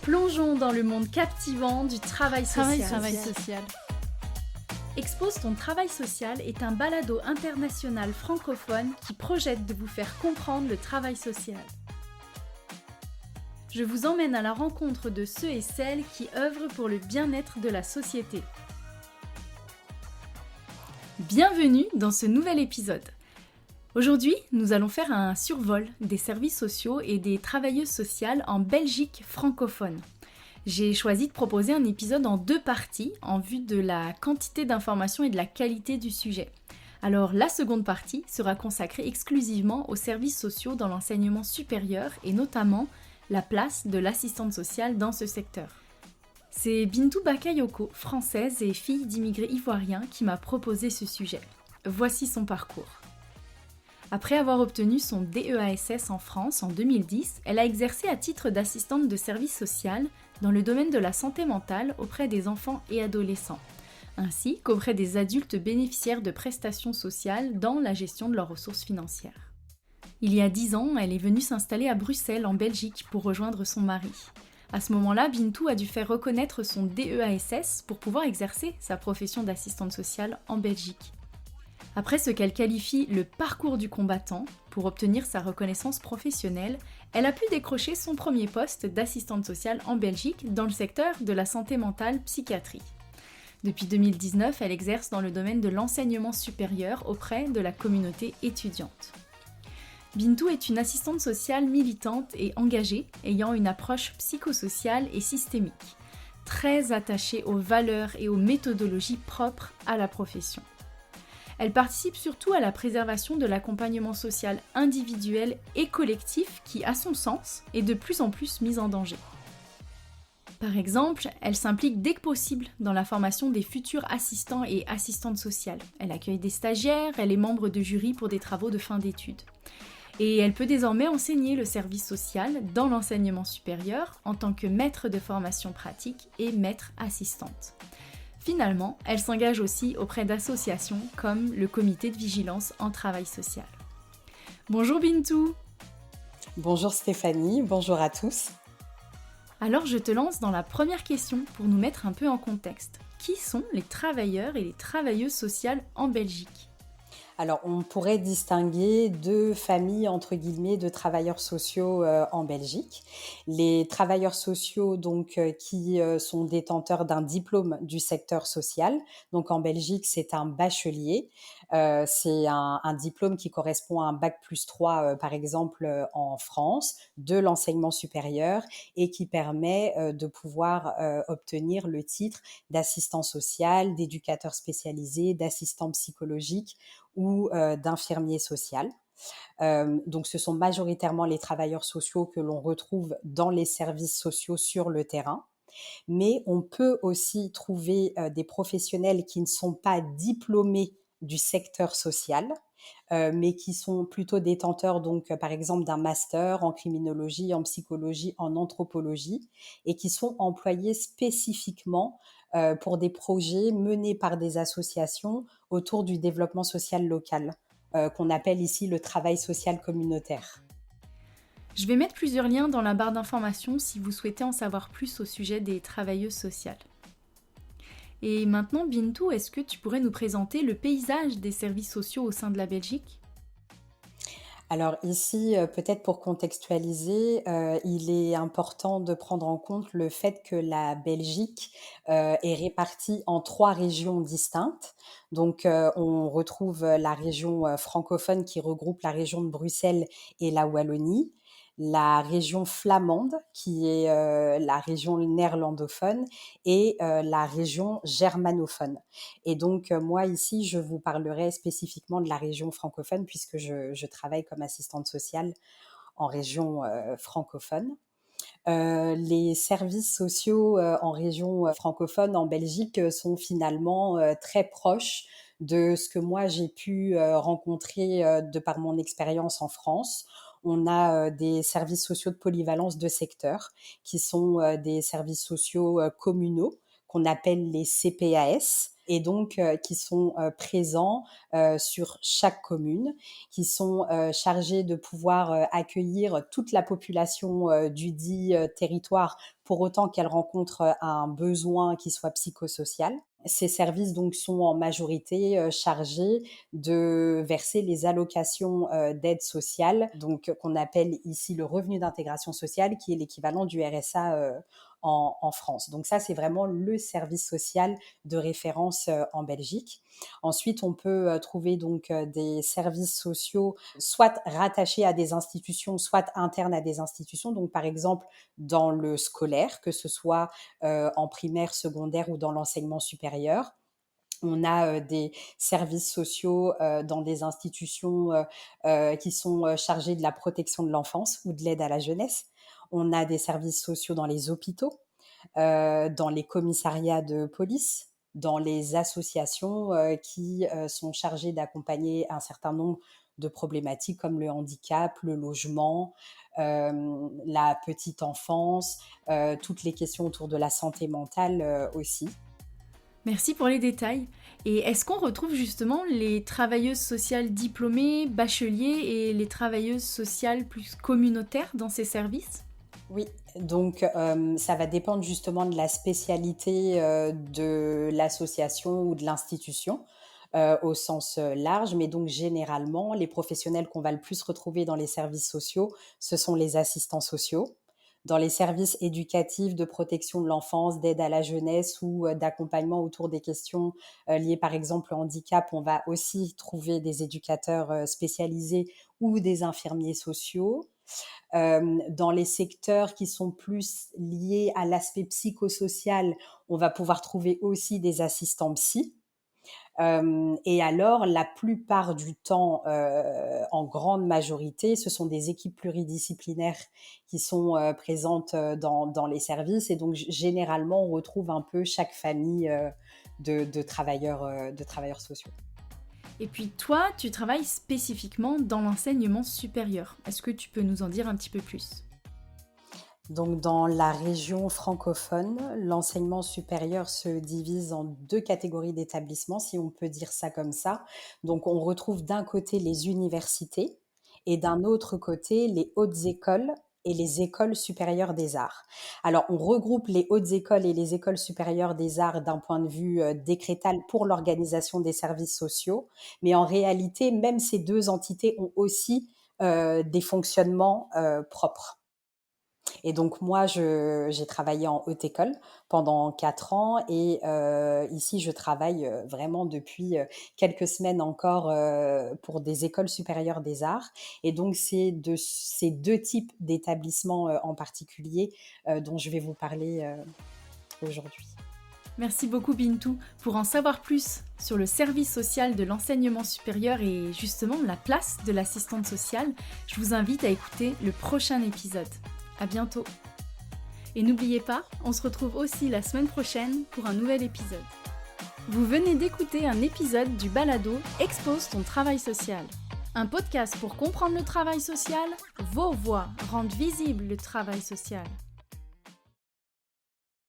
Plongeons dans le monde captivant du travail social. Travail social. Expose ton travail social est un balado international francophone qui projette de vous faire comprendre le travail social. Je vous emmène à la rencontre de ceux et celles qui œuvrent pour le bien-être de la société. Bienvenue dans ce nouvel épisode. Aujourd'hui, nous allons faire un survol des services sociaux et des travailleuses sociales en Belgique francophone. J'ai choisi de proposer un épisode en 2 parties en vue de la quantité d'informations et de la qualité du sujet. Alors la seconde partie sera consacrée exclusivement aux services sociaux dans l'enseignement supérieur et notamment la place de l'assistante sociale dans ce secteur. C'est Bintou Bakayoko, française et fille d'immigrés ivoiriens, qui m'a proposé ce sujet. Voici son parcours. Après avoir obtenu son DEASS en France en 2010, elle a exercé à titre d'assistante de service social dans le domaine de la santé mentale auprès des enfants et adolescents, ainsi qu'auprès des adultes bénéficiaires de prestations sociales dans la gestion de leurs ressources financières. Il y a 10 ans, elle est venue s'installer à Bruxelles, en Belgique, pour rejoindre son mari. À ce moment-là, Bintou a dû faire reconnaître son DEASS pour pouvoir exercer sa profession d'assistante sociale en Belgique. Après ce qu'elle qualifie le parcours du combattant, pour obtenir sa reconnaissance professionnelle, elle a pu décrocher son premier poste d'assistante sociale en Belgique dans le secteur de la santé mentale psychiatrie. Depuis 2019, elle exerce dans le domaine de l'enseignement supérieur auprès de la communauté étudiante. Bintou est une assistante sociale militante et engagée, ayant une approche psychosociale et systémique, très attachée aux valeurs et aux méthodologies propres à la profession. Elle participe surtout à la préservation de l'accompagnement social individuel et collectif qui, à son sens, est de plus en plus mis en danger. Par exemple, elle s'implique dès que possible dans la formation des futurs assistants et assistantes sociales. Elle accueille des stagiaires, elle est membre de jury pour des travaux de fin d'études. Et elle peut désormais enseigner le service social dans l'enseignement supérieur en tant que maître de formation pratique et maître assistante. Finalement, elle s'engage aussi auprès d'associations comme le comité de vigilance en travail social. Bonjour Bintou. Bonjour Stéphanie, bonjour à tous. Alors je te lance dans la première question pour nous mettre un peu en contexte. Qui sont les travailleurs et les travailleuses sociales en Belgique ? Alors, on pourrait distinguer 2 familles, entre guillemets, de travailleurs sociaux en Belgique. Les travailleurs sociaux, donc, qui sont détenteurs d'un diplôme du secteur social. Donc, en Belgique, c'est un bachelier. C'est un diplôme qui correspond à un bac+3, par exemple, en France, de l'enseignement supérieur et qui permet de pouvoir obtenir le titre d'assistant social, d'éducateur spécialisé, d'assistant psychologique ou d'infirmier social. Donc ce sont majoritairement les travailleurs sociaux que l'on retrouve dans les services sociaux sur le terrain. Mais on peut aussi trouver des professionnels qui ne sont pas diplômés du secteur social, mais qui sont plutôt détenteurs, donc, par exemple, d'un master en criminologie, en psychologie, en anthropologie, et qui sont employés spécifiquement pour des projets menés par des associations autour du développement social local, qu'on appelle ici le travail social communautaire. Je vais mettre plusieurs liens dans la barre d'informations si vous souhaitez en savoir plus au sujet des travailleuses sociales. Et maintenant, Bintou, est-ce que tu pourrais nous présenter le paysage des services sociaux au sein de la Belgique ? Alors ici, peut-être pour contextualiser, il est important de prendre en compte le fait que la Belgique est répartie en 3 régions distinctes. Donc, on retrouve la région francophone qui regroupe la région de Bruxelles et la Wallonie, la région flamande qui est la région néerlandophone et la région germanophone. Et donc, moi, ici, je vous parlerai spécifiquement de la région francophone puisque je travaille comme assistante sociale en région francophone. Les services sociaux en région francophone en Belgique sont finalement très proches de ce que moi j'ai pu rencontrer de par mon expérience en France. On a des services sociaux de polyvalence de secteur qui sont des services sociaux communaux qu'on appelle les CPAS. et donc qui sont présents sur chaque commune, qui sont chargés de pouvoir accueillir toute la population du dit territoire pour autant qu'elle rencontre un besoin qui soit psychosocial. Ces services donc sont en majorité chargés de verser les allocations d'aide sociale, donc qu'on appelle ici le revenu d'intégration sociale, qui est l'équivalent du RSA en France. Donc ça, c'est vraiment le service social de référence en Belgique. Ensuite, on peut trouver donc des services sociaux soit rattachés à des institutions, soit internes à des institutions. Donc par exemple, dans le scolaire, que ce soit en primaire, secondaire ou dans l'enseignement supérieur. On a des services sociaux dans des institutions qui sont chargées de la protection de l'enfance ou de l'aide à la jeunesse. On a des services sociaux dans les hôpitaux, dans les commissariats de police, dans les associations qui sont chargées d'accompagner un certain nombre de problématiques comme le handicap, le logement, la petite enfance, toutes les questions autour de la santé mentale aussi. Merci pour les détails. Et est-ce qu'on retrouve justement les travailleuses sociales diplômées, bacheliers et les travailleuses sociales plus communautaires dans ces services ? Oui, donc ça va dépendre justement de la spécialité de l'association ou de l'institution au sens large, mais donc généralement, les professionnels qu'on va le plus retrouver dans les services sociaux, ce sont les assistants sociaux. Dans les services éducatifs de protection de l'enfance, d'aide à la jeunesse ou d'accompagnement autour des questions liées par exemple au handicap, on va aussi trouver des éducateurs spécialisés ou des infirmiers sociaux. Dans les secteurs qui sont plus liés à l'aspect psychosocial, on va pouvoir trouver aussi des assistants psy. Et alors, la plupart du temps, en grande majorité, ce sont des équipes pluridisciplinaires qui sont présentes dans les services. Et donc, généralement, on retrouve un peu chaque famille de travailleurs sociaux. Et puis toi, tu travailles spécifiquement dans l'enseignement supérieur. Est-ce que tu peux nous en dire un petit peu plus ? Donc, dans la région francophone, l'enseignement supérieur se divise en 2 catégories d'établissements, si on peut dire ça comme ça. Donc, on retrouve d'un côté les universités et d'un autre côté les hautes écoles et les écoles supérieures des arts. Alors, on regroupe les hautes écoles et les écoles supérieures des arts d'un point de vue décrétal pour l'organisation des services sociaux, mais en réalité, même ces 2 entités ont aussi des fonctionnements propres. Et donc moi, j'ai travaillé en haute école pendant 4 ans et ici, je travaille vraiment depuis quelques semaines encore pour des écoles supérieures des arts. Et donc, c'est de ces 2 types d'établissements en particulier dont je vais vous parler aujourd'hui. Merci beaucoup Bintou. Pour en savoir plus sur le service social de l'enseignement supérieur et justement la place de l'assistante sociale, je vous invite à écouter le prochain épisode. À bientôt. Et n'oubliez pas, on se retrouve aussi la semaine prochaine pour un nouvel épisode. Vous venez d'écouter un épisode du balado Expose ton travail social. Un podcast pour comprendre le travail social, vos voix rendent visible le travail social.